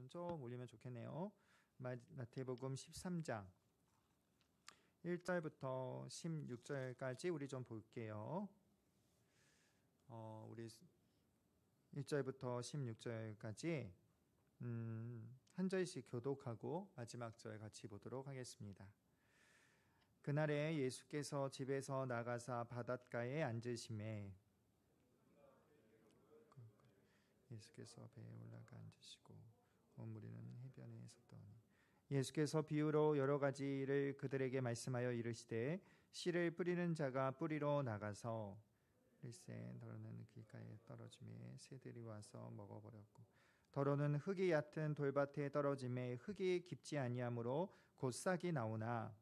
좀 올리면 좋겠네요. 마태복음 13장 1절부터 16절까지 우리 좀 볼게요. 우리 1절부터 16절까지 한 절씩 교독하고 마지막 절 같이 보도록 하겠습니다. 그날에 예수께서 집에서 나가사 바닷가에 앉으심에 예수께서 배에 올라가 앉으시고 온 무리는 해변에 섰더니 예수께서 비유로 여러 가지를 그들에게 말씀하여 이르시되 씨를 뿌리는 자가 뿌리러 나가서 일세 더러는 길가에 떨어짐에 새들이 와서 먹어버렸고 더러는 흙이 얕은 돌밭에 떨어짐에 흙이 깊지 아니하므로 곧 싹이 나오나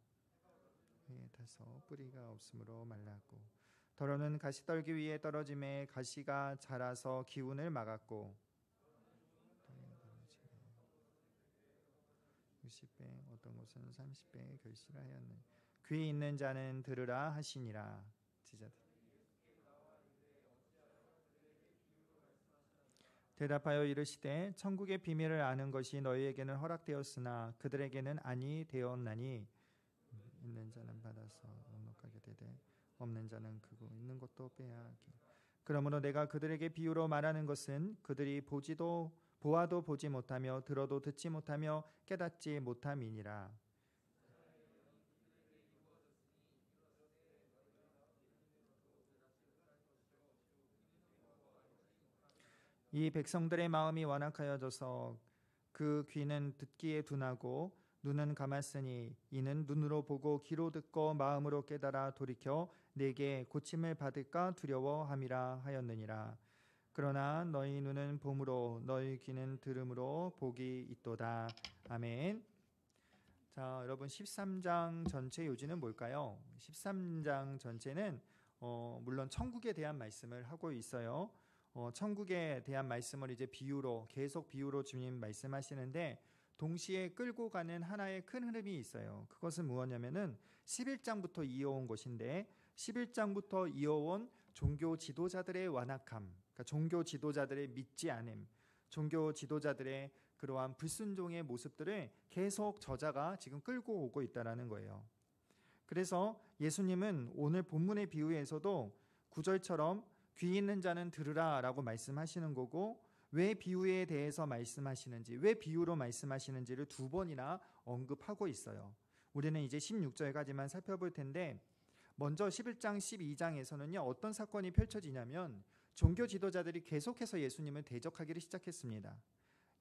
해에 타서 뿌리가 없으므로 말랐고 더러는 가시떨기 위에 떨어짐에 가시가 자라서 기운을 막았고 60배 어떤 곳은 30배에 결실하였네. 귀 있는 자는 들으라 하시니라. 대답하여 이르시되 천국의 비밀을 아는 것이 너희에게는 허락되었으나 그들에게는 아니 되었나니 있는 자는 받아서 넉넉하게 되되 없는 자는 그거 있는 것도 빼앗기. 그러므로 내가 그들에게 비유로 말하는 것은 그들이 보아도 보지 못하며 들어도 듣지 못하며 깨닫지 못함이니라. 이 백성들의 마음이 완악하여져서 그 귀는 듣기에 둔하고 눈은 감았으니 이는 눈으로 보고 귀로 듣고 마음으로 깨달아 돌이켜 내게 고침을 받을까 두려워함이라 하였느니라. 그러나 너희 눈은 봄으로 너희 귀는 들음으로 복이 있도다. 아멘. 자, 여러분 13장 전체 요지는 뭘까요? 13장 전체는 물론 천국에 대한 말씀을 하고 있어요. 천국에 대한 말씀을 이제 계속 비유로 주님 말씀하시는데 동시에 끌고 가는 하나의 큰 흐름이 있어요. 그것은 무엇냐면은 11장부터 이어온 것인데 11장부터 이어온 종교 지도자들의 완악함, 그러니까 종교 지도자들의 믿지 않음, 종교 지도자들의 그러한 불순종의 모습들을 계속 저자가 지금 끌고 오고 있다는 거예요. 그래서 예수님은 오늘 본문의 비유에서도 9절처럼 귀 있는 자는 들으라 라고 말씀하시는 거고 왜 비유에 대해서 말씀하시는지, 왜 비유로 말씀하시는지를 두 번이나 언급하고 있어요. 우리는 이제 16절까지만 살펴볼 텐데 먼저 11장, 12장에서는요 어떤 사건이 펼쳐지냐면 종교 지도자들이 계속해서 예수님을 대적하기를 시작했습니다.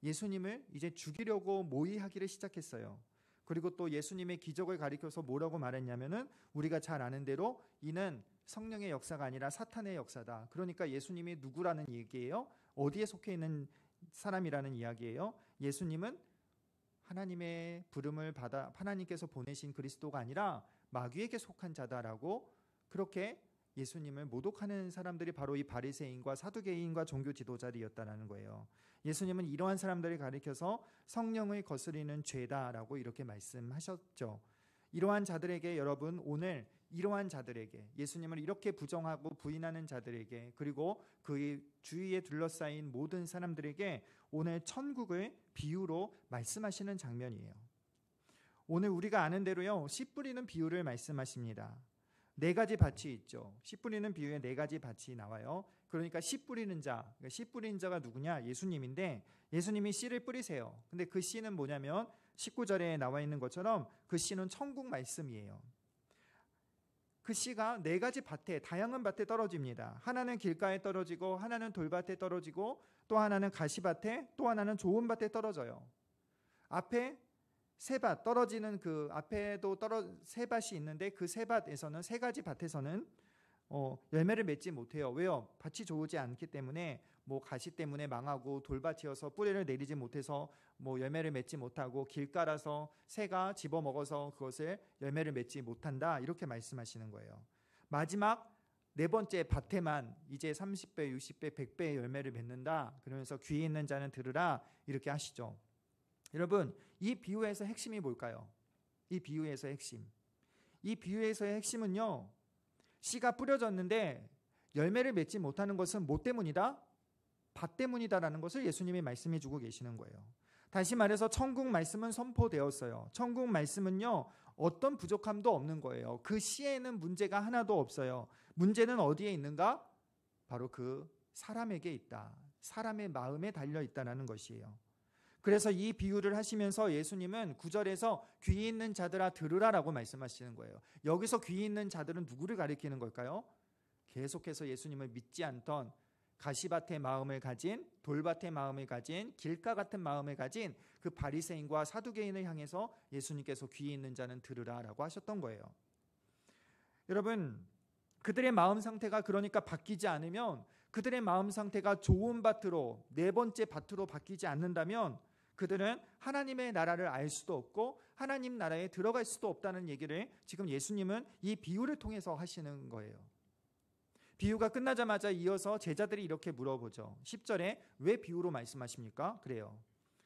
예수님을 이제 죽이려고 모의하기를 시작했어요. 그리고 또 예수님의 기적을 가리켜서 뭐라고 말했냐면은 우리가 잘 아는 대로 이는 성령의 역사가 아니라 사탄의 역사다. 그러니까 예수님이 누구라는 얘기예요? 어디에 속해 있는 사람이라는 이야기예요? 예수님은 하나님의 부름을 받아 하나님께서 보내신 그리스도가 아니라 마귀에게 속한 자다라고 그렇게 예수님을 모독하는 사람들이 바로 이 바리새인과 사두개인과 종교 지도자들이었다는 거예요. 예수님은 이러한 사람들을 가리켜서 성령을 거스리는 죄다라고 이렇게 말씀하셨죠. 이러한 자들에게 여러분 오늘 이러한 자들에게 예수님을 이렇게 부정하고 부인하는 자들에게 그리고 그의 주위에 둘러싸인 모든 사람들에게 오늘 천국을 비유로 말씀하시는 장면이에요. 오늘 우리가 아는 대로요 씨 뿌리는 비유를 말씀하십니다. 네 가지 밭이 있죠. 씨 뿌리는 비유에 네 가지 밭이 나와요. 그러니까 씨 뿌리는 자, 씨 뿌리는 자가 누구냐? 예수님인데 예수님이 씨를 뿌리세요. 근데 그 씨는 뭐냐면 19절에 나와 있는 것처럼 그 씨는 천국 말씀이에요. 그 씨가 네 가지 밭에 다양한 밭에 떨어집니다. 하나는 길가에 떨어지고 하나는 돌밭에 떨어지고 또 하나는 가시밭에 또 하나는 좋은 밭에 떨어져요. 앞에 세 밭 떨어지는 그 앞에도 세 밭이 있는데 그 세 밭에서는 세 가지 밭에서는 열매를 맺지 못해요. 왜요? 밭이 좋지 않기 때문에 뭐 가시 때문에 망하고 돌밭이어서 뿌리를 내리지 못해서 뭐 열매를 맺지 못하고 길가라서 새가 집어먹어서 그것을 열매를 맺지 못한다 이렇게 말씀하시는 거예요. 마지막 네 번째 밭에만 이제 30배, 60배, 100배의 열매를 맺는다. 그러면서 귀 있는 자는 들으라 이렇게 하시죠. 여러분 이 비유에서 핵심이 뭘까요? 이 비유에서의 핵심. 이 비유에서의 핵심은요. 씨가 뿌려졌는데 열매를 맺지 못하는 것은 뭐 때문이다? 밭 때문이다라는 것을 예수님이 말씀해 주고 계시는 거예요. 다시 말해서 천국 말씀은 선포되었어요. 천국 말씀은요, 어떤 부족함도 없는 거예요. 그 시에는 문제가 하나도 없어요. 문제는 어디에 있는가? 바로 그 사람에게 있다. 사람의 마음에 달려 있다는 것이에요. 그래서 이 비유를 하시면서 예수님은 9절에서 귀 있는 자들아 들으라라고 말씀하시는 거예요. 여기서 귀 있는 자들은 누구를 가리키는 걸까요? 계속해서 예수님을 믿지 않던 가시밭의 마음을 가진, 돌밭의 마음을 가진, 길가 같은 마음을 가진 그 바리새인과 사두개인을 향해서 예수님께서 귀 있는 자는 들으라라고 하셨던 거예요. 여러분, 그들의 마음 상태가 그러니까 바뀌지 않으면, 그들의 마음 상태가 좋은 밭으로, 네 번째 밭으로 바뀌지 않는다면 그들은 하나님의 나라를 알 수도 없고 하나님 나라에 들어갈 수도 없다는 얘기를 지금 예수님은 이 비유를 통해서 하시는 거예요. 비유가 끝나자마자 이어서 제자들이 이렇게 물어보죠. 10절에 왜 비유로 말씀하십니까? 그래요.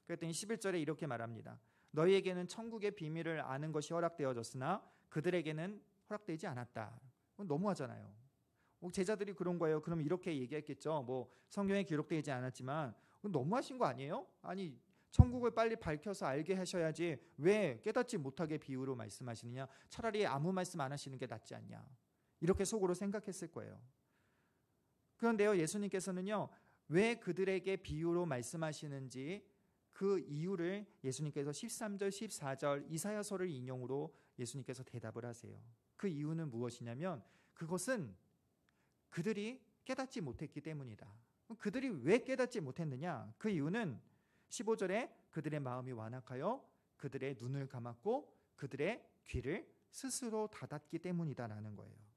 그랬더니 11절에 이렇게 말합니다. 너희에게는 천국의 비밀을 아는 것이 허락되어졌으나 그들에게는 허락되지 않았다. 너무하잖아요. 제자들이 그런 거예요. 그럼 이렇게 얘기했겠죠. 성경에 기록되지 않았지만 너무하신 거 아니에요? 아니, 천국을 빨리 밝혀서 알게 하셔야지 왜 깨닫지 못하게 비유로 말씀하시느냐? 차라리 아무 말씀 안 하시는 게 낫지 않냐? 이렇게 속으로 생각했을 거예요. 그런데요, 예수님께서는요, 왜 그들에게 비유로 말씀하시는지 그 이유를 예수님께서 13절, 14절 이사야서를 인용으로 예수님께서 대답을 하세요. 그 이유는 무엇이냐면 그것은 그들이 깨닫지 못했기 때문이다. 그들이 왜 깨닫지 못했느냐? 그 이유는 15절에 그들의 마음이 완악하여 그들의 눈을 감았고 그들의 귀를 스스로 닫았기 때문이다라는 거예요.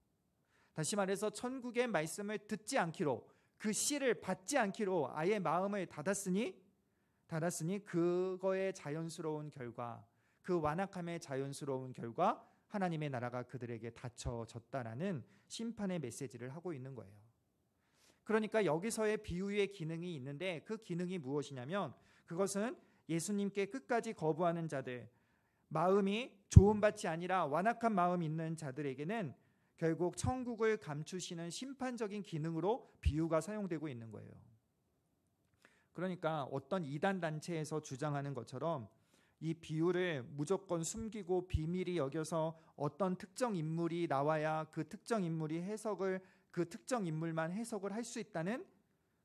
다시 말해서 천국의 말씀을 듣지 않기로, 그 씨를 받지 않기로 아예 마음을 닫았으니 그거의 자연스러운 결과, 그 완악함의 자연스러운 결과 하나님의 나라가 그들에게 닫혀졌다라는 심판의 메시지를 하고 있는 거예요. 그러니까 여기서의 비유의 기능이 있는데 그 기능이 무엇이냐면 그것은 예수님께 끝까지 거부하는 자들, 마음이 좋은 밭이 아니라 완악한 마음 있는 자들에게는 결국 천국을 감추시는 심판적인 기능으로 비유가 사용되고 있는 거예요. 그러니까 어떤 이단 단체에서 주장하는 것처럼 이 비유를 무조건 숨기고 비밀이 여겨서 어떤 특정 인물이 나와야 그 특정 인물이 그 특정 인물만 해석을 할 수 있다는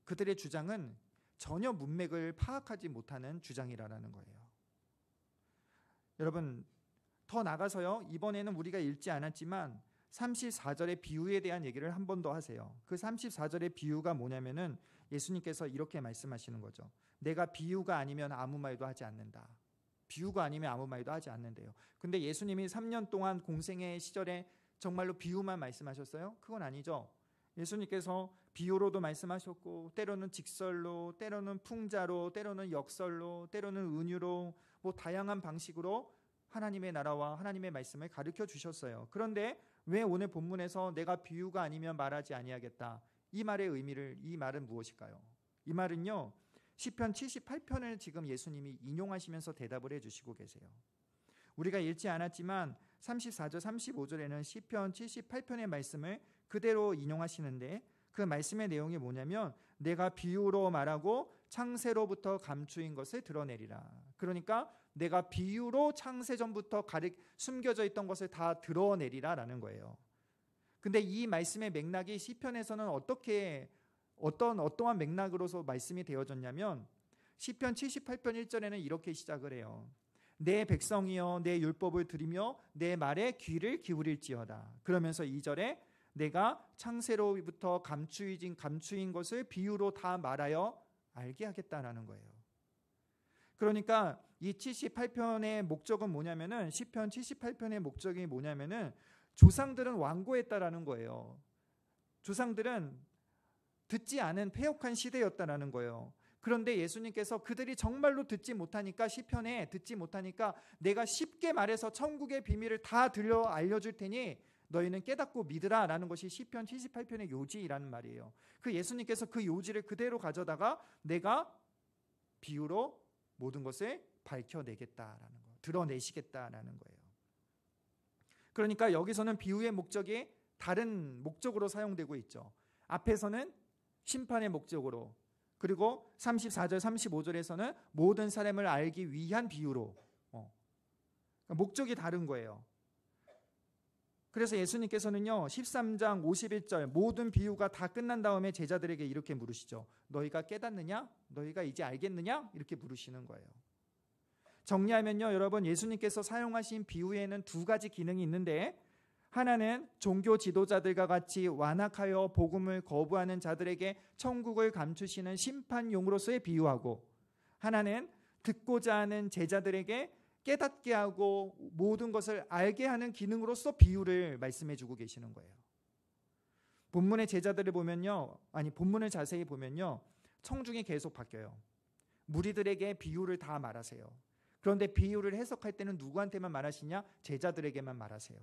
그들의 주장은 전혀 문맥을 파악하지 못하는 주장이라는 거예요. 여러분, 더 나가서요, 이번에는 우리가 읽지 않았지만 34절의 비유에 대한 얘기를 한 번 더 하세요. 그 34절의 비유가 뭐냐면은 예수님께서 이렇게 말씀하시는 거죠. 내가 비유가 아니면 아무 말도 하지 않는다. 비유가 아니면 아무 말도 하지 않는데요. 근데 예수님이 3년 동안 공생의 시절에 정말로 비유만 말씀하셨어요? 그건 아니죠. 예수님께서 비유로도 말씀하셨고 때로는 직설로, 때로는 풍자로, 때로는 역설로, 때로는 은유로 다양한 방식으로 하나님의 나라와 하나님의 말씀을 가르쳐 주셨어요. 그런데 왜 오늘 본문에서 내가 비유가 아니면 말하지 아니하겠다, 이 말은 무엇일까요? 이 말은요, 시편 78편을 지금 예수님이 인용하시면서 대답을 해주시고 계세요. 우리가 읽지 않았지만 34절 35절에는 시편 78편의 말씀을 그대로 인용하시는데 그 말씀의 내용이 뭐냐면 내가 비유로 말하고 창세로부터 감추인 것을 드러내리라. 그러니까 내가 비유로 창세전부터 숨겨져 있던 것을 다 드러내리라라는 거예요. 근데 이 말씀의 맥락이 시편에서는 어떠한 맥락으로서 말씀이 되어졌냐면 시편 78편 1절에는 이렇게 시작을 해요. 내 백성이여 내 율법을 들으며 내 말에 귀를 기울일지어다. 그러면서 2절에 내가 창세로부터 감추인 것을 비유로 다 말하여 알게 하겠다라는 거예요. 그러니까 이 78편의 목적은 뭐냐면은 시편 78편의 목적이 뭐냐면은 조상들은 완고했다라는 거예요. 조상들은 듣지 않은 패역한 시대였다라는 거예요. 그런데 예수님께서 그들이 정말로 듣지 못하니까, 시편에 듣지 못하니까 내가 쉽게 말해서 천국의 비밀을 다 들려 알려줄 테니 너희는 깨닫고 믿으라 라는 것이 시편 78편의 요지라는 말이에요. 그 예수님께서 그 요지를 그대로 가져다가 내가 비유로 모든 것을 밝혀내겠다라는 거, 드러내시겠다라는 거예요. 그러니까 여기서는 비유의 목적이 다른 목적으로 사용되고 있죠. 앞에서는 심판의 목적으로, 그리고 34절 35절에서는 모든 사람을 알기 위한 비유로 목적이 다른 거예요. 그래서 예수님께서는요 13장 51절 모든 비유가 다 끝난 다음에 제자들에게 이렇게 물으시죠. 너희가 깨닫느냐? 너희가 이제 알겠느냐? 이렇게 물으시는 거예요. 정리하면요 여러분, 예수님께서 사용하신 비유에는 두 가지 기능이 있는데, 하나는 종교 지도자들과 같이 완악하여 복음을 거부하는 자들에게 천국을 감추시는 심판용으로서의 비유하고, 하나는 듣고자 하는 제자들에게 깨닫게 하고 모든 것을 알게 하는 기능으로서 비유를 말씀해 주고 계시는 거예요. 본문의 제자들을 보면요, 본문을 자세히 보면요 청중이 계속 바뀌어요. 무리들에게 비유를 다 말하세요. 그런데 비유를 해석할 때는 누구한테만 말하시냐? 제자들에게만 말하세요.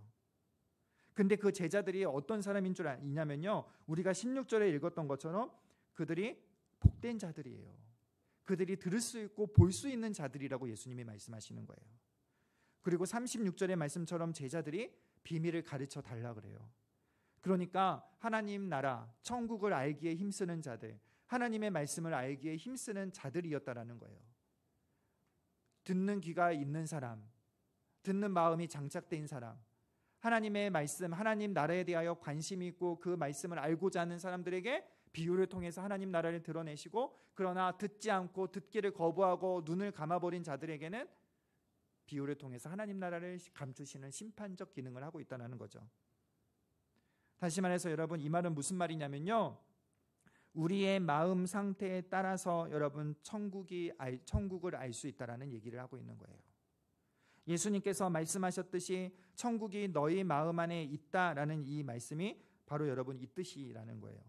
근데 그 제자들이 어떤 사람인 줄 아냐면요, 우리가 16절에 읽었던 것처럼 그들이 복된 자들이에요. 그들이 들을 수 있고 볼 수 있는 자들이라고 예수님이 말씀하시는 거예요. 그리고 36절의 말씀처럼 제자들이 비밀을 가르쳐 달라 그래요. 그러니까 하나님 나라, 천국을 알기에 힘쓰는 자들, 하나님의 말씀을 알기에 힘쓰는 자들이었다라는 거예요. 듣는 귀가 있는 사람, 듣는 마음이 장착된 사람, 하나님의 말씀, 하나님 나라에 대하여 관심이 있고 그 말씀을 알고자 하는 사람들에게 비유를 통해서 하나님 나라를 드러내시고, 그러나 듣지 않고 듣기를 거부하고 눈을 감아버린 자들에게는 비유를 통해서 하나님 나라를 감추시는 심판적 기능을 하고 있다는 거죠. 다시 말해서 여러분, 이 말은 무슨 말이냐면요, 우리의 마음 상태에 따라서 여러분 천국을 알 수 있다라는 얘기를 하고 있는 거예요. 예수님께서 말씀하셨듯이 천국이 너희 마음 안에 있다라는 이 말씀이 바로 여러분 이 뜻이라는 거예요.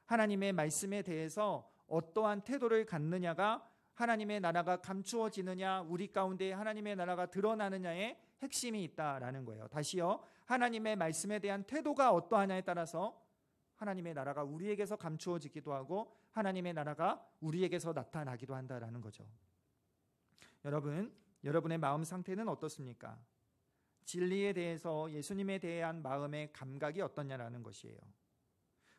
하나님의 말씀에 대해서 어떠한 태도를 갖느냐가 하나님의 나라가 감추어지느냐, 우리 가운데 하나님의 나라가 드러나느냐의 핵심이 있다라는 거예요. 다시요, 하나님의 말씀에 대한 태도가 어떠하냐에 따라서 하나님의 나라가 우리에게서 감추어지기도 하고 하나님의 나라가 우리에게서 나타나기도 한다라는 거죠. 여러분의 마음 상태는 어떻습니까? 진리에 대해서, 예수님에 대한 마음의 감각이 어떠냐라는 것이에요.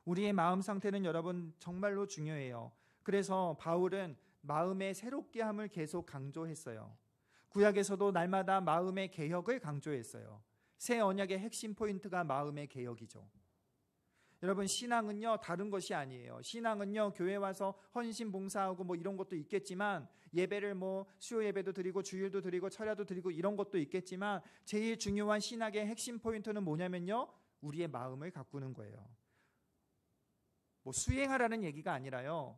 우리의 마음 상태는 여러분 정말로 중요해요. 그래서 바울은 마음의 새롭게 함을 계속 강조했어요. 구약에서도 날마다 마음의 개혁을 강조했어요. 새 언약의 핵심 포인트가 마음의 개혁이죠. 여러분, 신앙은요 다른 것이 아니에요. 신앙은요 교회 와서 헌신 봉사하고 뭐 이런 것도 있겠지만, 예배를 뭐 수요 예배도 드리고 주일도 드리고 철야도 드리고 이런 것도 있겠지만, 제일 중요한 신학의 핵심 포인트는 뭐냐면요, 우리의 마음을 가꾸는 거예요. 뭐 수행하라는 얘기가 아니라요,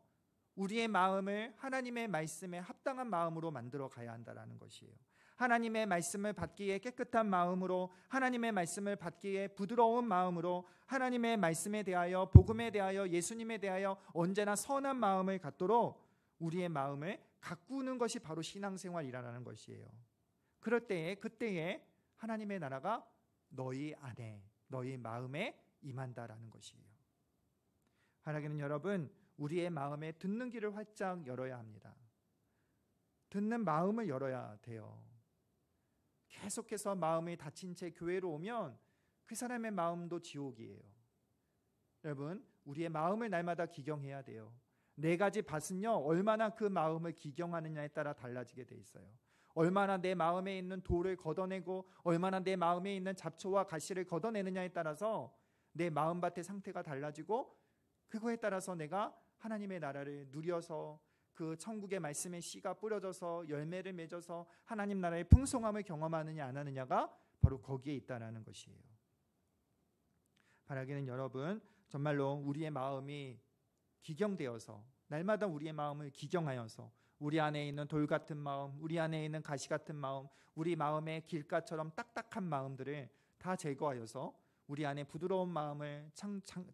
우리의 마음을 하나님의 말씀에 합당한 마음으로 만들어 가야 한다는 것이에요. 하나님의 말씀을 받기에 깨끗한 마음으로, 하나님의 말씀을 받기에 부드러운 마음으로, 하나님의 말씀에 대하여, 복음에 대하여, 예수님에 대하여 언제나 선한 마음을 갖도록 우리의 마음을 가꾸는 것이 바로 신앙생활이라는 것이에요. 그때에 하나님의 나라가 너희 안에, 너희 마음에 임한다라는 것이에요. 하나님은 여러분, 우리의 마음에 듣는 귀를 활짝 열어야 합니다. 듣는 마음을 열어야 돼요. 계속해서 마음이 닫힌 채 교회로 오면 그 사람의 마음도 지옥이에요. 여러분, 우리의 마음을 날마다 기경해야 돼요. 4가지 밭은요 얼마나 그 마음을 기경하느냐에 따라 달라지게 돼 있어요. 얼마나 내 마음에 있는 돌을 걷어내고, 얼마나 내 마음에 있는 잡초와 가시를 걷어내느냐에 따라서 내 마음밭의 상태가 달라지고, 그거에 따라서 내가 하나님의 나라를 누려서 그 천국의 말씀의 씨가 뿌려져서 열매를 맺어서 하나님 나라의 풍성함을 경험하느냐 안 하느냐가 바로 거기에 있다는 것이에요. 바라기는 여러분, 정말로 우리의 마음이 기경되어서, 날마다 우리의 마음을 기경하여서 우리 안에 있는 돌 같은 마음, 우리 안에 있는 가시 같은 마음, 우리 마음의 길가처럼 딱딱한 마음들을 다 제거하여서 우리 안에 부드러운 마음을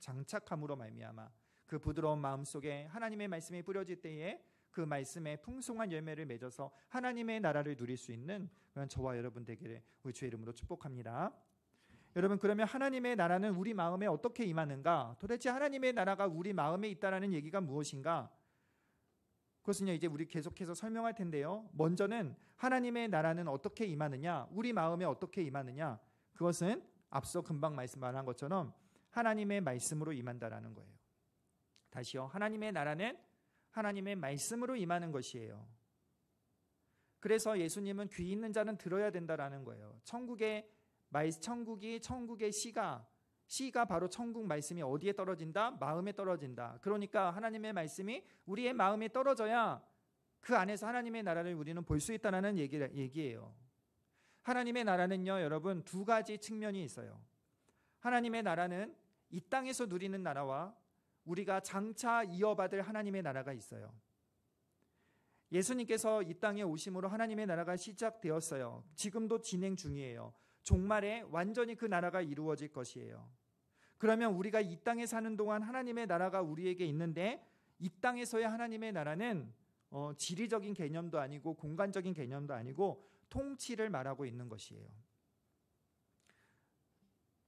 장착함으로 말미암아 그 부드러운 마음 속에 하나님의 말씀이 뿌려질 때에 그 말씀에 풍성한 열매를 맺어서 하나님의 나라를 누릴 수 있는 그런 저와 여러분 되기를 우리 주의 이름으로 축복합니다. 여러분, 그러면 하나님의 나라는 우리 마음에 어떻게 임하는가? 도대체 하나님의 나라가 우리 마음에 있다라는 얘기가 무엇인가? 그것은요 이제 우리 계속해서 설명할 텐데요, 먼저는 하나님의 나라는 어떻게 임하느냐, 우리 마음에 어떻게 임하느냐, 그것은 앞서 금방 말씀한 것처럼 하나님의 말씀으로 임한다라는 거예요. 다시요, 하나님의 나라는 하나님의 말씀으로 임하는 것이에요. 그래서 예수님은 귀 있는 자는 들어야 된다라는 거예요. 천국의 씨가 바로 천국 말씀이 어디에 떨어진다? 마음에 떨어진다. 그러니까 하나님의 말씀이 우리의 마음에 떨어져야 그 안에서 하나님의 나라를 우리는 볼 수 있다는 얘기예요. 하나님의 나라는요, 여러분, 두 가지 측면이 있어요. 하나님의 나라는 이 땅에서 누리는 나라와 우리가 장차 이어받을 하나님의 나라가 있어요. 예수님께서 이 땅에 오심으로 하나님의 나라가 시작되었어요. 지금도 진행 중이에요. 종말에 완전히 그 나라가 이루어질 것이에요. 그러면 우리가 이 땅에 사는 동안 하나님의 나라가 우리에게 있는데, 이 땅에서의 하나님의 나라는 지리적인 개념도 아니고 공간적인 개념도 아니고 통치를 말하고 있는 것이에요.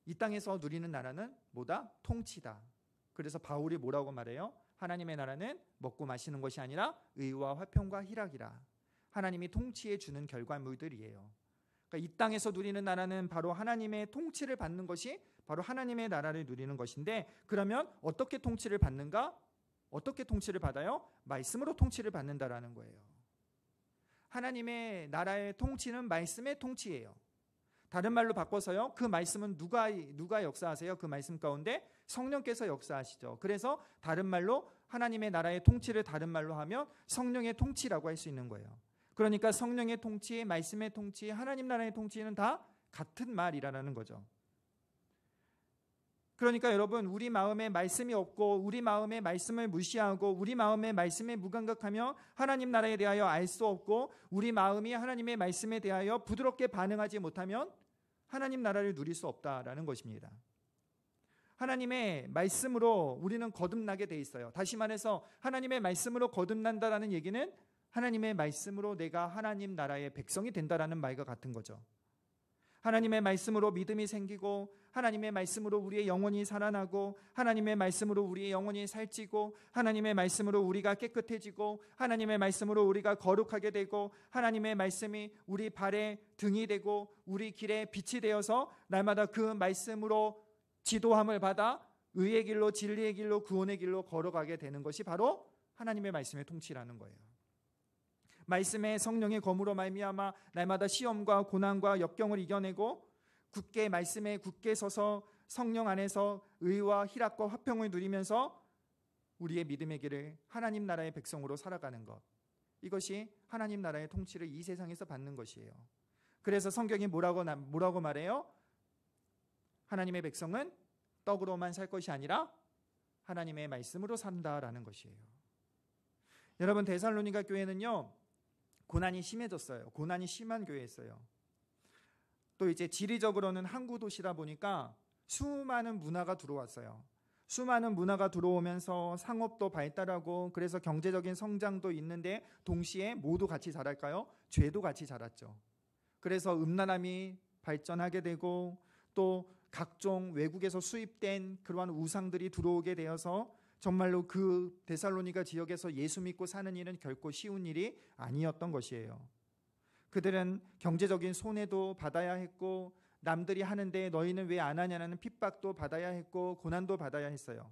이 땅에서 누리는 나라는 뭐다? 통치다. 그래서 바울이 뭐라고 말해요? 하나님의 나라는 먹고 마시는 것이 아니라 의와 화평과 희락이라. 하나님이 통치해 주는 결과물들이에요. 그러니까 이 땅에서 누리는 나라는 바로 하나님의 통치를 받는 것이 바로 하나님의 나라를 누리는 것인데, 그러면 어떻게 통치를 받는가? 어떻게 통치를 받아요? 말씀으로 통치를 받는다라는 거예요. 하나님의 나라의 통치는 말씀의 통치예요. 다른 말로 바꿔서요, 그 말씀은 누가 역사하세요? 그 말씀 가운데 성령께서 역사하시죠. 그래서 다른 말로 하나님의 나라의 통치를 다른 말로 하면 성령의 통치라고 할 수 있는 거예요. 그러니까 성령의 통치, 말씀의 통치, 하나님 나라의 통치는 다 같은 말이라는 거죠. 그러니까 여러분, 우리 마음에 말씀이 없고 우리 마음에 말씀을 무시하고 우리 마음에 말씀에 무감각하며 하나님 나라에 대하여 알 수 없고 우리 마음이 하나님의 말씀에 대하여 부드럽게 반응하지 못하면 하나님 나라를 누릴 수 없다라는 것입니다. 하나님의 말씀으로 우리는 거듭나게 돼 있어요. 다시 말해서 하나님의 말씀으로 거듭난다라는 얘기는 하나님의 말씀으로 내가 하나님 나라의 백성이 된다라는 말과 같은 거죠. 하나님의 말씀으로 믿음이 생기고 하나님의 말씀으로 우리의 영혼이 살아나고 하나님의 말씀으로 우리의 영혼이 살찌고 하나님의 말씀으로 우리가 깨끗해지고 하나님의 말씀으로 우리가 거룩하게 되고 하나님의 말씀이 우리 발의 등이 되고 우리 길의 빛이 되어서 날마다 그 말씀으로 지도함을 받아 의의 길로 진리의 길로 구원의 길로 걸어가게 되는 것이 바로 하나님의 말씀의 통치라는 거예요. 말씀의 성령의 검으로 말미암아 날마다 시험과 고난과 역경을 이겨내고 굳게 말씀에 굳게 서서 성령 안에서 의와 희락과 화평을 누리면서 우리의 믿음의 길을 하나님 나라의 백성으로 살아가는 것, 이것이 하나님 나라의 통치를 이 세상에서 받는 것이에요. 그래서 성경이 뭐라고 말해요? 하나님의 백성은 떡으로만 살 것이 아니라 하나님의 말씀으로 산다라는 것이에요. 여러분, 데살로니가 교회는요, 고난이 심해졌어요. 고난이 심한 교회였어요. 또 이제 지리적으로는 항구 도시다 보니까 수많은 문화가 들어왔어요. 수많은 문화가 들어오면서 상업도 발달하고 그래서 경제적인 성장도 있는데 동시에 모두 같이 자랄까요? 죄도 같이 자랐죠. 그래서 음란함이 발전하게 되고 또 각종 외국에서 수입된 그러한 우상들이 들어오게 되어서 정말로 그 데살로니가 지역에서 예수 믿고 사는 일은 결코 쉬운 일이 아니었던 것이에요. 그들은 경제적인 손해도 받아야 했고 남들이 하는데 너희는 왜 안 하냐는 핍박도 받아야 했고 고난도 받아야 했어요.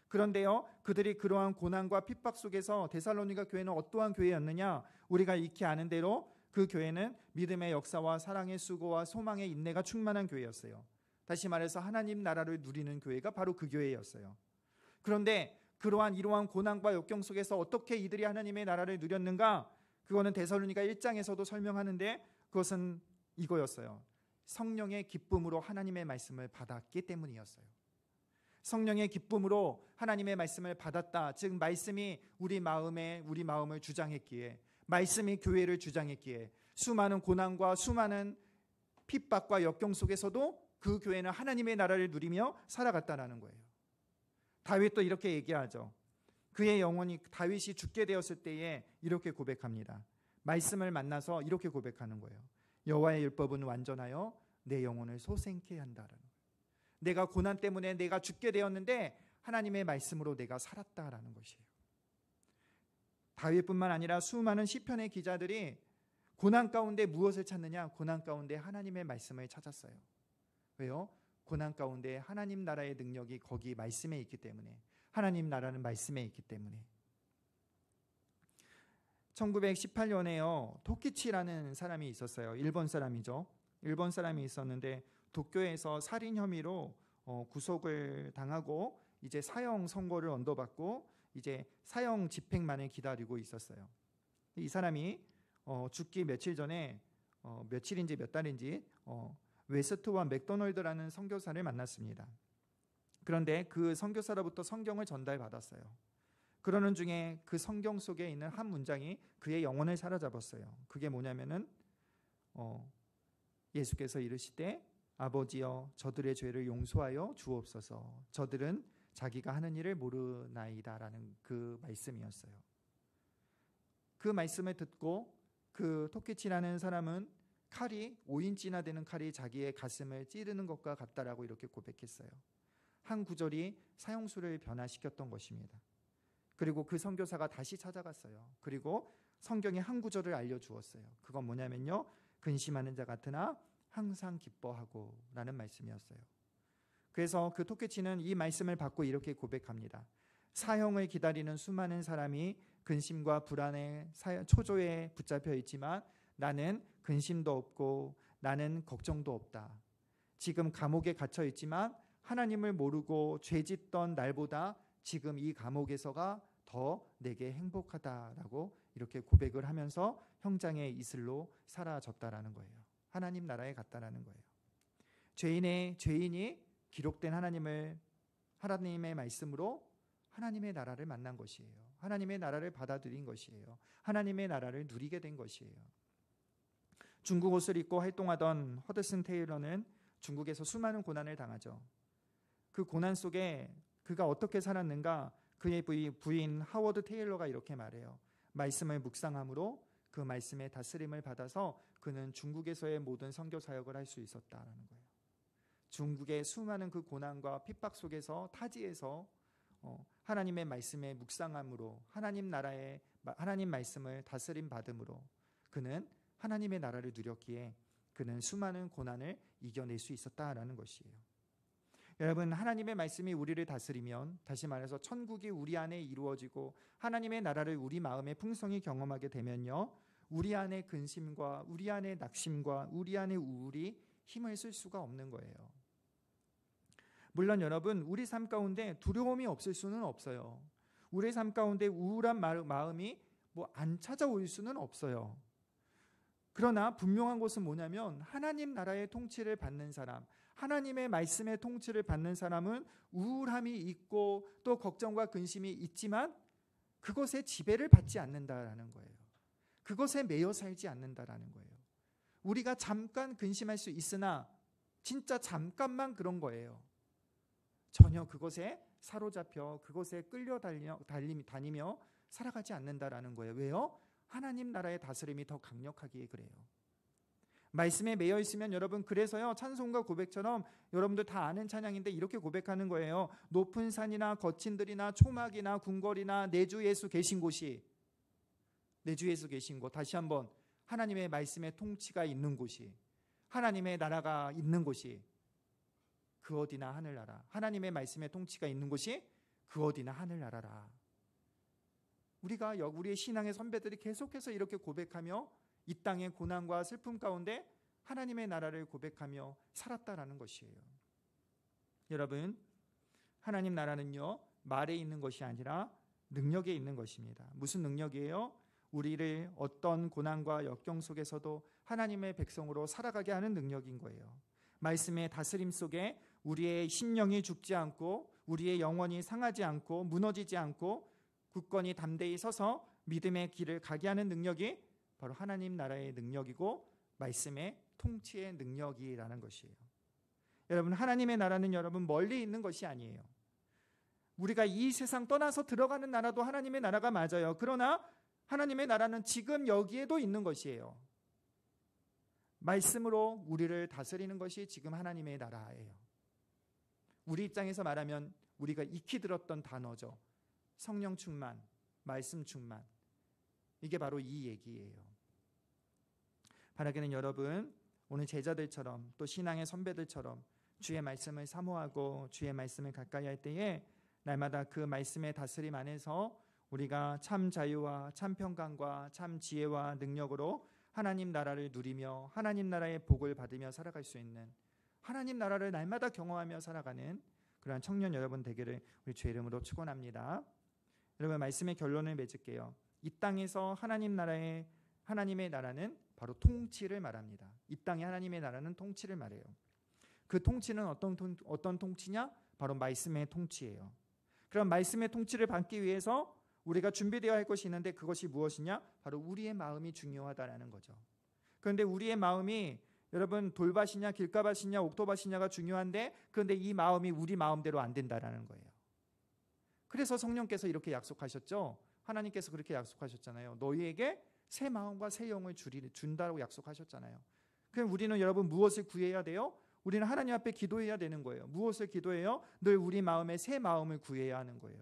그런데요, 그들이 그러한 고난과 핍박 속에서 데살로니가 교회는 어떠한 교회였느냐? 우리가 익히 아는 대로 그 교회는 믿음의 역사와 사랑의 수고와 소망의 인내가 충만한 교회였어요. 다시 말해서 하나님 나라를 누리는 교회가 바로 그 교회였어요. 그런데 이러한 고난과 역경 속에서 어떻게 이들이 하나님의 나라를 누렸는가? 그거는 데살로니가 1장에서도 설명하는데 그것은 이거였어요. 성령의 기쁨으로 하나님의 말씀을 받았기 때문이었어요. 성령의 기쁨으로 하나님의 말씀을 받았다. 즉 말씀이 우리 마음을 주장했기에, 말씀이 교회를 주장했기에 수많은 고난과 수많은 핍박과 역경 속에서도 그 교회는 하나님의 나라를 누리며 살아갔다라는 거예요. 다윗도 이렇게 얘기하죠. 그의 영혼이, 다윗이 죽게 되었을 때에 이렇게 고백합니다. 말씀을 만나서 이렇게 고백하는 거예요. 여호와의 율법은 완전하여 내 영혼을 소생케 한다라는 거예요. 내가 고난 때문에 내가 죽게 되었는데 하나님의 말씀으로 내가 살았다라는 것이에요. 다윗뿐만 아니라 수많은 시편의 기자들이 고난 가운데 무엇을 찾느냐? 고난 가운데 하나님의 말씀을 찾았어요. 왜요? 고난 가운데 하나님 나라의 능력이 거기 말씀에 있기 때문에, 하나님 나라는 말씀에 있기 때문에. 1918년에요. 토키치라는 사람이 있었어요. 일본 사람이죠. 일본 사람이 있었는데 도쿄에서 살인 혐의로 구속을 당하고 이제 사형 선고를 언도받고 이제 사형 집행만을 기다리고 있었어요. 이 사람이 죽기 며칠 전에 며칠인지 몇 달인지 웨스트와 맥도널드라는 선교사를 만났습니다. 그런데 그 선교사로부터 성경을 전달받았어요. 그러는 중에 그 성경 속에 있는 한 문장이 그의 영혼을 사로잡았어요. 그게 뭐냐면은 예수께서 이르시되 아버지여 저들의 죄를 용서하여 주옵소서 저들은 자기가 하는 일을 모르나이다라는 그 말씀이었어요. 그 말씀을 듣고 그 토키치라는 사람은 칼이 5인치나 되는 칼이 자기의 가슴을 찌르는 것과 같다라고 이렇게 고백했어요. 한 구절이 사형수를 변화시켰던 것입니다. 그리고 그 선교사가 다시 찾아갔어요. 그리고 성경의 한 구절을 알려주었어요. 그건 뭐냐면요, 근심하는 자 같으나 항상 기뻐하고 라는 말씀이었어요. 그래서 그 토끼치는 이 말씀을 받고 이렇게 고백합니다. 사형을 기다리는 수많은 사람이 근심과 불안의 초조에 붙잡혀 있지만 나는 근심도 없고 나는 걱정도 없다. 지금 감옥에 갇혀 있지만 하나님을 모르고 죄짓던 날보다 지금 이 감옥에서가 더 내게 행복하다라고 이렇게 고백을 하면서 형장의 이슬로 사라졌다라는 거예요. 하나님 나라에 갔다라는 거예요. 죄인이 기록된 하나님의 말씀으로 하나님의 나라를 만난 것이에요. 하나님의 나라를 받아들인 것이에요. 하나님의 나라를 누리게 된 것이에요. 중국 옷을 입고 활동하던 허드슨 테일러는 중국에서 수많은 고난을 당하죠. 그 고난 속에 그가 어떻게 살았는가? 그의 부인 하워드 테일러가 이렇게 말해요. 말씀을 묵상함으로 그 말씀의 다스림을 받아서 그는 중국에서의 모든 선교 사역을 할 수 있었다라는 거예요. 중국의 수많은 그 고난과 핍박 속에서 타지에서 하나님의 말씀에 묵상함으로 하나님 말씀을 다스림 받음으로 그는 하나님의 나라를 누렸기에 그는 수많은 고난을 이겨낼 수 있었다라는 것이에요. 여러분, 하나님의 말씀이 우리를 다스리면, 다시 말해서 천국이 우리 안에 이루어지고 하나님의 나라를 우리 마음에 풍성히 경험하게 되면요, 우리 안에 근심과 우리 안에 낙심과 우리 안에 우울이 힘을 쓸 수가 없는 거예요. 물론 여러분, 우리 삶 가운데 두려움이 없을 수는 없어요. 우리 삶 가운데 우울한 마음이 안 찾아올 수는 없어요. 그러나 분명한 것은 뭐냐면 하나님 나라의 통치를 받는 사람, 하나님의 말씀의 통치를 받는 사람은 우울함이 있고 또 걱정과 근심이 있지만 그것에 지배를 받지 않는다라는 거예요. 그것에 매여 살지 않는다라는 거예요. 우리가 잠깐 근심할 수 있으나 진짜 잠깐만 그런 거예요. 전혀 그것에 사로잡혀 그것에 다니며 살아가지 않는다라는 거예요. 왜요? 하나님 나라의 다스림이 더 강력하기에 그래요. 말씀에 매여 있으면 여러분, 그래서요, 찬송과 고백처럼 여러분들 다 아는 찬양인데 이렇게 고백하는 거예요. 높은 산이나 거친 들이나 초막이나 궁궐이나 내 주 예수 계신 곳이, 내 주 예수 계신 곳, 다시 한번, 하나님의 말씀의 통치가 있는 곳이, 하나님의 나라가 있는 곳이 그 어디나 하늘나라, 하나님의 말씀의 통치가 있는 곳이 그 어디나 하늘나라라. 우리의 신앙의 선배들이 계속해서 이렇게 고백하며 이 땅의 고난과 슬픔 가운데 하나님의 나라를 고백하며 살았다라는 것이에요. 여러분, 하나님 나라는요, 말에 있는 것이 아니라 능력에 있는 것입니다. 무슨 능력이에요? 우리를 어떤 고난과 역경 속에서도 하나님의 백성으로 살아가게 하는 능력인 거예요. 말씀의 다스림 속에 우리의 심령이 죽지 않고 우리의 영혼이 상하지 않고 무너지지 않고 굳건히 담대히 서서 믿음의 길을 가게 하는 능력이 바로 하나님 나라의 능력이고 말씀의 통치의 능력이라는 것이에요. 여러분, 하나님의 나라는 여러분 멀리 있는 것이 아니에요. 우리가 이 세상 떠나서 들어가는 나라도 하나님의 나라가 맞아요. 그러나 하나님의 나라는 지금 여기에도 있는 것이에요. 말씀으로 우리를 다스리는 것이 지금 하나님의 나라예요. 우리 입장에서 말하면 우리가 익히 들었던 단어죠. 성령 충만, 말씀 충만. 이게 바로 이 얘기예요. 바라기는 여러분, 오늘 제자들처럼 또 신앙의 선배들처럼 주의 말씀을 사모하고 주의 말씀을 가까이 할 때에 날마다 그 말씀의 다스림 안에서 우리가 참 자유와 참 평강과 참 지혜와 능력으로 하나님 나라를 누리며 하나님 나라의 복을 받으며 살아갈 수 있는, 하나님 나라를 날마다 경험하며 살아가는 그러한 청년 여러분 되기를 우리 주의 이름으로 축원합니다. 여러분, 말씀의 결론을 맺을게요. 이 땅에서 하나님의 나라는 바로 통치를 말합니다. 이 땅에 하나님의 나라는 통치를 말해요. 그 통치는 어떤 통치냐? 바로 말씀의 통치예요. 그럼 말씀의 통치를 받기 위해서 우리가 준비되어야 할 것이 있는데, 그것이 무엇이냐? 바로 우리의 마음이 중요하다라는 거죠. 그런데 우리의 마음이 여러분 돌밭이냐 길가밭이냐 옥토밭이냐가 중요한데, 그런데 이 마음이 우리 마음대로 안 된다라는 거예요. 그래서 성령께서 이렇게 약속하셨죠. 하나님께서 그렇게 약속하셨잖아요. 너희에게 새 마음과 새 영을 준다고 약속하셨잖아요. 그럼 우리는 여러분 무엇을 구해야 돼요? 우리는 하나님 앞에 기도해야 되는 거예요. 무엇을 기도해요? 늘 우리 마음에 새 마음을 구해야 하는 거예요.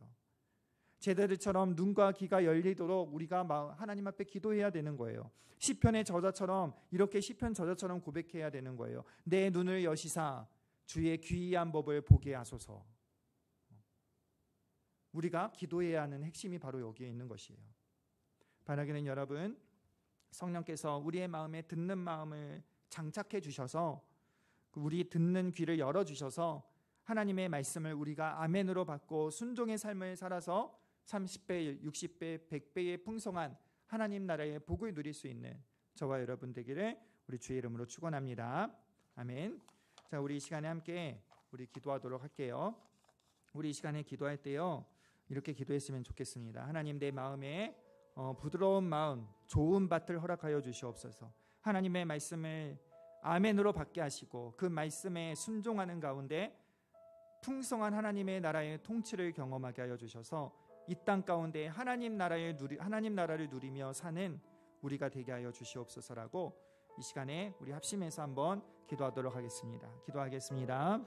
제자들처럼 눈과 귀가 열리도록 우리가 하나님 앞에 기도해야 되는 거예요. 시편의 저자처럼, 이렇게 시편 저자처럼 고백해야 되는 거예요. 내 눈을 여시사 주의 기이한 법을 보게 하소서. 우리가 기도해야 하는 핵심이 바로 여기에 있는 것이에요. 바라기는 여러분, 성령께서 우리의 마음에 듣는 마음을 장착해 주셔서, 우리 듣는 귀를 열어주셔서 하나님의 말씀을 우리가 아멘으로 받고 순종의 삶을 살아서 30배, 60배, 100배의 풍성한 하나님 나라의 복을 누릴 수 있는 저와 여러분 되기를 우리 주의 이름으로 축원합니다. 아멘. 자, 우리 이 시간에 함께 우리 기도하도록 할게요. 우리 이 시간에 기도할 때요, 이렇게 기도했으면 좋겠습니다. 하나님, 내 마음에 부드러운 마음, 좋은 밭을 허락하여 주시옵소서. 하나님의 말씀을 아멘으로 받게 하시고 그 말씀에 순종하는 가운데 풍성한 하나님의 나라의 통치를 경험하게 하여 주셔서 이 땅 가운데 하나님 나라를 누리며 사는 우리가 되게 하여 주시옵소서라고 이 시간에 우리 합심해서 한번 기도하도록 하겠습니다. 기도하겠습니다.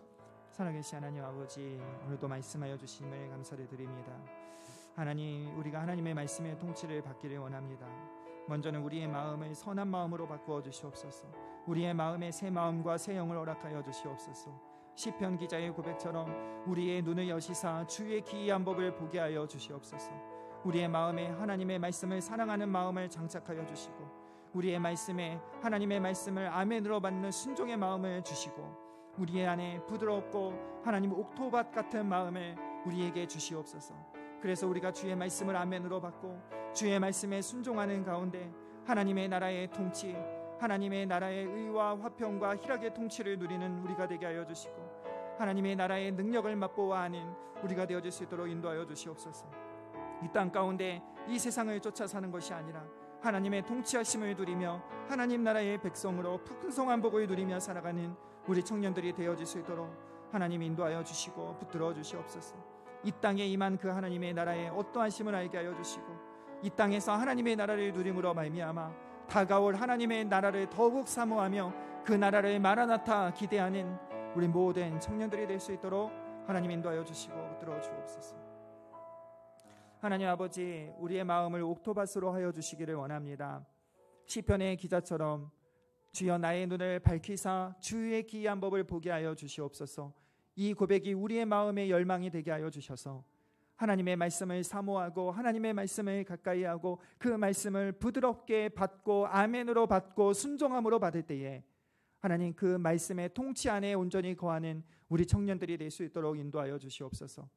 살아계신 하나님 아버지, 오늘도 말씀하여 주심을 감사를 드립니다. 하나님, 우리가 하나님의 말씀의 통치를 받기를 원합니다. 먼저는 우리의 마음을 선한 마음으로 바꾸어 주시옵소서. 우리의 마음에 새 마음과 새 영을 허락하여 주시옵소서. 시편 기자의 고백처럼 우리의 눈을 여시사 주의 기이한 법을 보게 하여 주시옵소서. 우리의 마음에 하나님의 말씀을 사랑하는 마음을 장착하여 주시고, 우리의 말씀에 하나님의 말씀을 아멘으로 받는 순종의 마음을 주시고, 우리의 안에 부드럽고 하나님 옥토밭 같은 마음을 우리에게 주시옵소서. 그래서 우리가 주의 말씀을 아멘으로 받고 주의 말씀에 순종하는 가운데 하나님의 나라의 통치, 하나님의 나라의 의와 화평과 희락의 통치를 누리는 우리가 되게 하여 주시고, 하나님의 나라의 능력을 맛보아 하는 우리가 되어질 수 있도록 인도하여 주시옵소서. 이 땅 가운데 이 세상을 쫓아 사는 것이 아니라 하나님의 통치하심을 누리며 하나님 나라의 백성으로 풍성한 복을 누리며 살아가는 우리 청년들이 되어질 수 있도록 하나님 인도하여 주시고 붙들어 주시옵소서. 이 땅에 임한 그 하나님의 나라의 어떠하심을 알게 하여 주시고, 이 땅에서 하나님의 나라를 누림으로 말미암아 다가올 하나님의 나라를 더욱 사모하며 그 나라를 마라나타 기대하는 우리 모든 청년들이 될 수 있도록 하나님 인도하여 주시고 붙들어 주옵소서. 하나님 아버지, 우리의 마음을 옥토밭으로 하여 주시기를 원합니다. 시편의 기자처럼 주여 나의 눈을 밝히사 주의 기이한 법을 보게 하여 주시옵소서. 이 고백이 우리의 마음의 열망이 되게 하여 주셔서 하나님의 말씀을 사모하고 하나님의 말씀을 가까이 하고 그 말씀을 부드럽게 받고 아멘으로 받고 순종함으로 받을 때에 하나님 그 말씀의 통치 안에 온전히 거하는 우리 청년들이 될 수 있도록 인도하여 주시옵소서.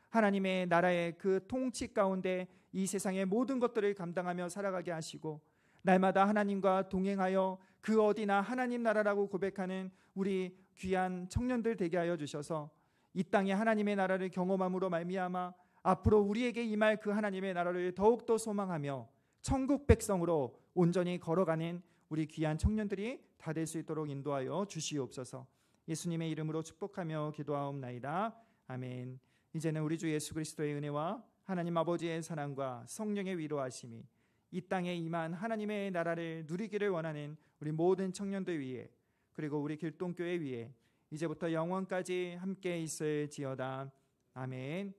하나님의 나라의 그 통치 가운데 이 세상의 모든 것들을 감당하며 살아가게 하시고, 날마다 하나님과 동행하여 그 어디나 하나님 나라라고 고백하는 우리 귀한 청년들 되게 하여 주셔서 이 땅에 하나님의 나라를 경험함으로 말미암아 앞으로 우리에게 임할 그 하나님의 나라를 더욱더 소망하며 천국 백성으로 온전히 걸어가는 우리 귀한 청년들이 다 될 수 있도록 인도하여 주시옵소서. 예수님의 이름으로 축복하며 기도하옵나이다. 아멘. 이제는 우리 주 예수 그리스도의 은혜와 하나님 아버지의 사랑과 성령의 위로하심이 이 땅에 임한 하나님의 나라를 누리기를 원하는 우리 모든 청년들 위에, 그리고 우리 길동교회 위에 이제부터 영원까지 함께 있을지어다. 아멘.